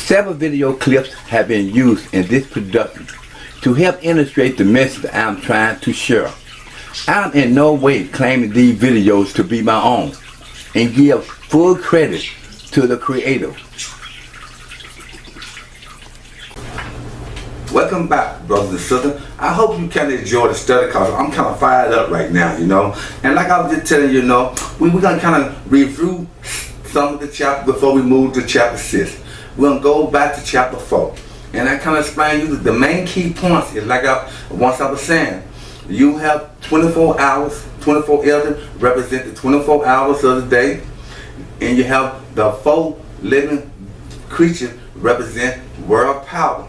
Several video clips have been used in this production to help illustrate the message I'm trying to share. I'm in no way claiming these videos to be my own and give full credit to the creator. Welcome back, brothers and sisters. I hope you can enjoy the study because I'm kind of fired up right now, And like I was just telling you, we're going to kind of review some of the chapters before we move to chapter 6. We're going to go back to chapter 4. And I kind of explain you that the main key points is like once I was saying, you have 24 hours, 24 elders represent the 24 hours of the day. And you have the 4 living creatures represent world power.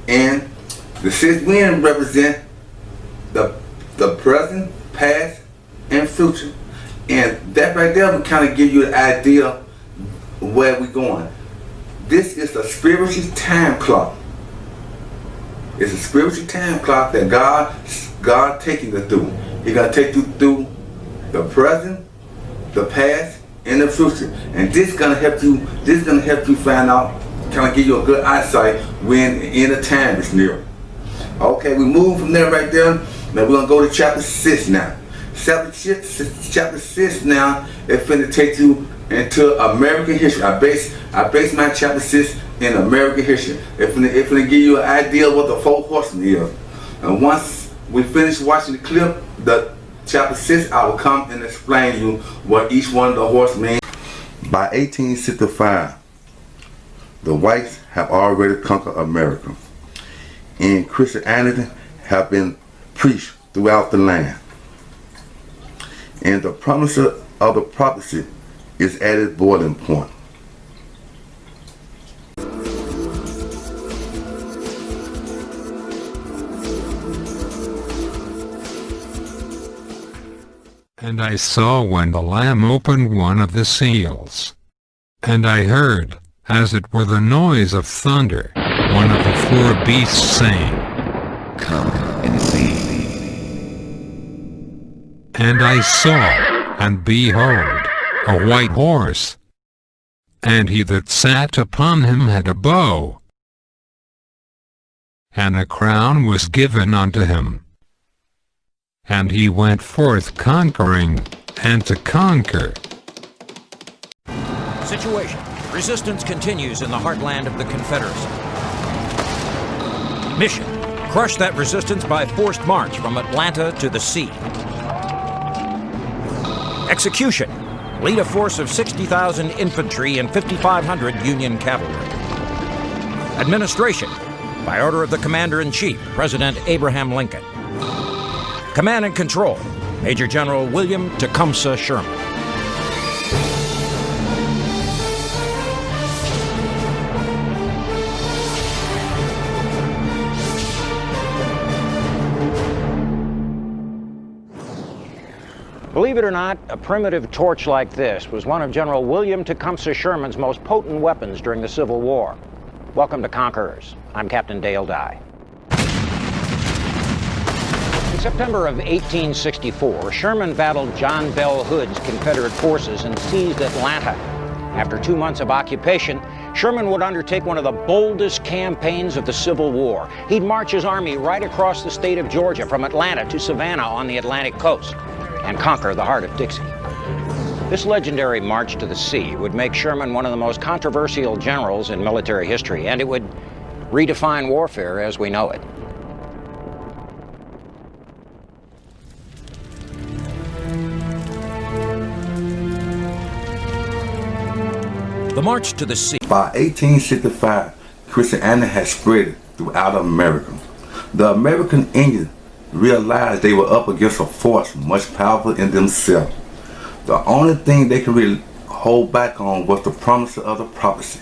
And the 6 winds represent the present, past, and future. And that right there will kind of give you an idea of where we're going. This is a spiritual time clock. It's a spiritual time clock that God taking us through. He's gonna take you through the present, the past, and the future. And this is gonna help you. This is gonna help you find out, kind of give you a good eyesight when the end of time is near. Okay, we move from there right there. Now we're gonna go to chapter 6 now. Chapter 6 now is finna take you into American history. I base my chapter 6 in American history. It's finna give you an idea of what the 4 horsemen is. And once we finish watching the clip, the chapter 6, I will come and explain you what each one of the horsemen means. By 1865, the whites have already conquered America, and Christianity have been preached throughout the land. And the promise of the prophecy is at its boiling point. And I saw when the Lamb opened one of the seals. And I heard, as it were the noise of thunder, one of the 4 beasts saying, "Come and see." And I saw, and behold, a white horse. And he that sat upon him had a bow. And a crown was given unto him. And he went forth conquering, and to conquer. Situation. Resistance continues in the heartland of the Confederacy. Mission. Crush that resistance by forced march from Atlanta to the sea. Execution. Lead a force of 60,000 infantry and 5,500 Union cavalry. Administration. By order of the Commander-in-Chief, President Abraham Lincoln. Command and Control, Major General William Tecumseh Sherman. Believe it or not, a primitive torch like this was one of General William Tecumseh Sherman's most potent weapons during the Civil War. Welcome to Conquerors. I'm Captain Dale Dye. In September of 1864, Sherman battled John Bell Hood's Confederate forces and seized Atlanta. After 2 months of occupation, Sherman would undertake one of the boldest campaigns of the Civil War. He'd march his army right across the state of Georgia from Atlanta to Savannah on the Atlantic coast and conquer the heart of Dixie. This legendary march to the sea would make Sherman one of the most controversial generals in military history, and it would redefine warfare as we know it. The march to the sea. By 1865, Christianity had spread throughout America. The American Indians realized they were up against a force much powerful in themselves. The only thing they could really hold back on was the promise of the prophecy,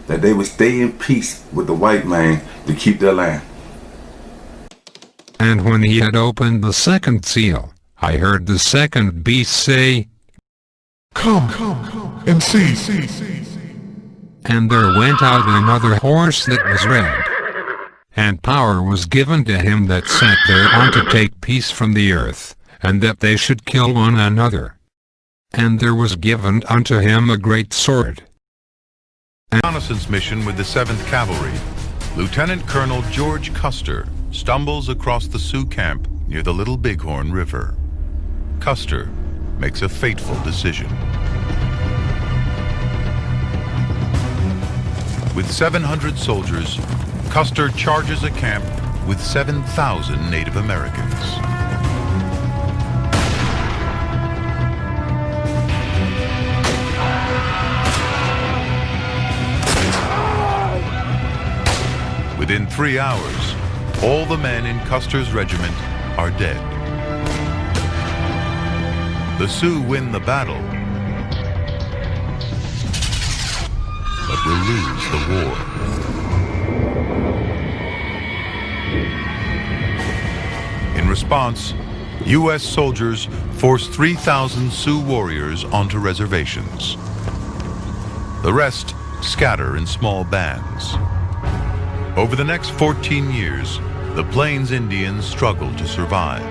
that they would stay in peace with the white man to keep their land. And when he had opened the 2nd seal, I heard the 2nd beast say, Come and see. And there went out another horse that was red, and power was given to him that sat thereon to take peace from the earth, and that they should kill one another. And there was given unto him a great sword. Reconnaissance mission with the 7th Cavalry, Lieutenant Colonel George Custer stumbles across the Sioux camp near the Little Bighorn River. Custer makes a fateful decision. With 700 soldiers, Custer charges a camp with 7,000 Native Americans. Within 3 hours, all the men in Custer's regiment are dead. The Sioux win the battle, but will lose the war. In response, U.S. soldiers forced 3,000 Sioux warriors onto reservations. The rest scatter in small bands. Over the next 14 years, the Plains Indians struggled to survive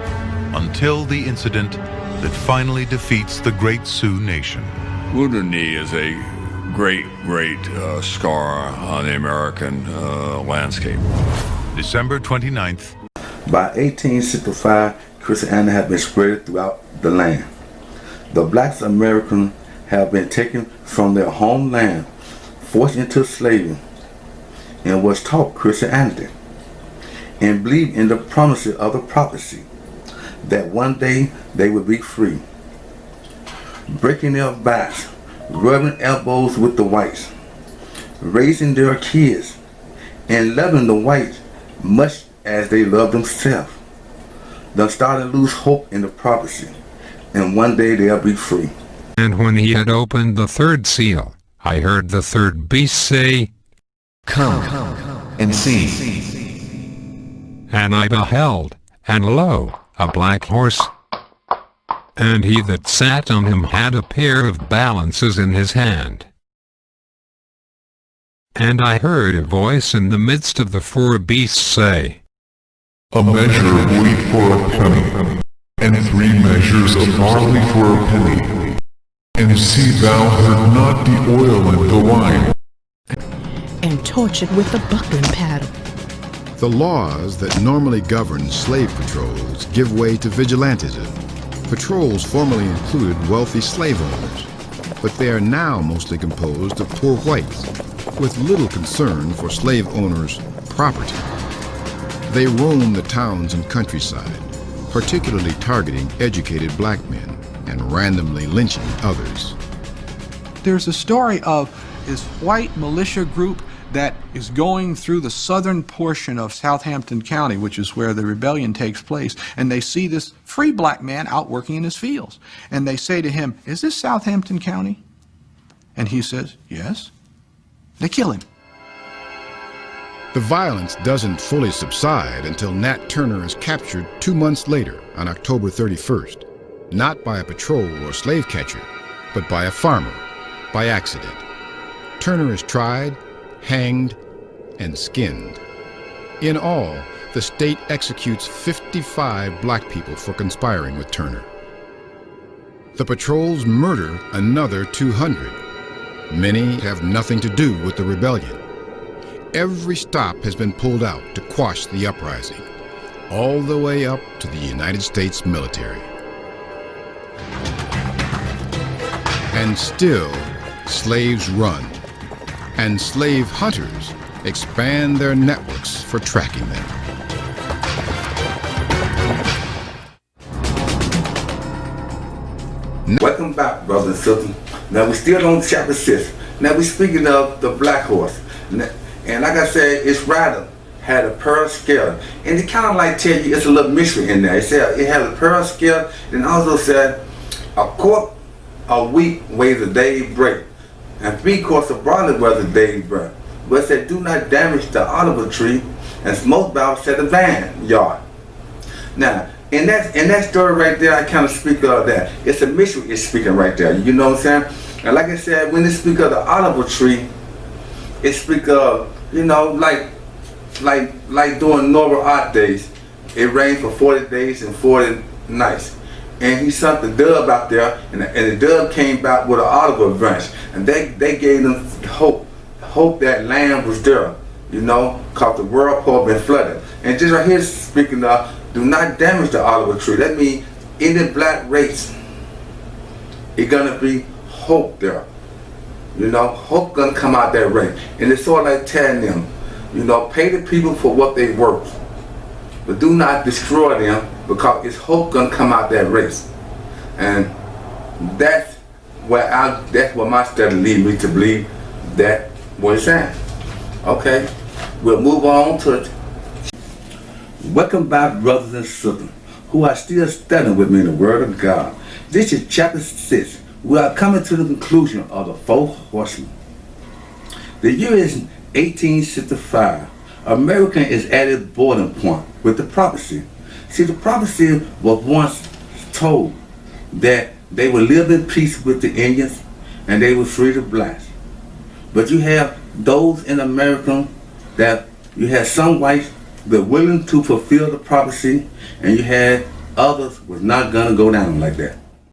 until the incident that finally defeats the Great Sioux Nation. Wounded Knee is a great scar on the American landscape. December 29th. By 1865, Christianity had been spread throughout the land. The blacks Americans have been taken from their homeland, forced into slavery, and was taught Christianity, and believed in the promises of the prophecy that one day they would be free. Breaking their backs, rubbing elbows with the whites, raising their kids, and loving the whites much as they love themselves. They're starting to lose hope in the prophecy, and one day they'll be free. And when he had opened the third seal, I heard the third beast say, Come and see. And I beheld, and lo, a black horse, and he that sat on him had a pair of balances in his hand. And I heard a voice in the midst of the 4 beasts say, A measure of wheat for a penny, and 3 measures of barley for a penny. And see thou hurt not the oil and the wine. And tortured with a buckling paddle. The laws that normally govern slave patrols give way to vigilantism. Patrols formerly included wealthy slave owners, but they are now mostly composed of poor whites, with little concern for slave owners' property. They roam the towns and countryside, particularly targeting educated black men and randomly lynching others. There's a story of this white militia group that is going through the southern portion of Southampton County, which is where the rebellion takes place, and they see this free black man out working in his fields. And they say to him, "Is this Southampton County?" And he says, "Yes." They kill him. The violence doesn't fully subside until Nat Turner is captured 2 months later on October 31st, not by a patrol or slave catcher, but by a farmer, by accident. Turner is tried, hanged, and skinned. In all, the state executes 55 black people for conspiring with Turner. The patrols murder another 200. Many have nothing to do with the rebellion. Every stop has been pulled out to quash the uprising, all the way up to the United States military. And still, slaves run, and slave hunters expand their networks for tracking them. Welcome back, brothers and sisters. Now we're still on chapter 6. Now we're speaking of the black horse. And like I said, its rider had a pearl scale. And it kind of like tell you, it's a little mystery in there. It said it had a pearl scale, and also said a quart of wheat weighs a day's bread, and 3 quarts of barley weighs a day's bread. But it said, do not damage the olive tree, and most Bibles said the vineyard. Now, in that story right there, I kind of speak of that. It's a mystery it's speaking right there. You know what I'm saying? And like I said, when it speak of the olive tree, it speak of, you know, like during Noah's Ark days, it rained for 40 days and 40 nights. And he sent the dove out there, and the dove came back with an olive branch, and they gave them hope hope that land was there, you know, because the whirlpool been flooded. And just right here speaking of, do not damage the olive tree. That means in the black race, it's gonna be hope there. You know, hope gonna come out that race. And it's sort of like telling them, you know, pay the people for what they worth, but do not destroy them, because it's hope gonna come out that race. And that's what my study lead me to believe that what it's saying. Okay, we'll move on to it. Welcome back, brothers and sisters who are still studying with me in the Word of God. This is chapter 6. We are coming to the conclusion of the 4 horsemen. The year is 1865. America is at its boiling point with the prophecy. See, the prophecy was once told that they would live in peace with the Indians and they would free the blacks. But you have those in America that you had some whites that were willing to fulfill the prophecy, and you had others was not gonna go down like that.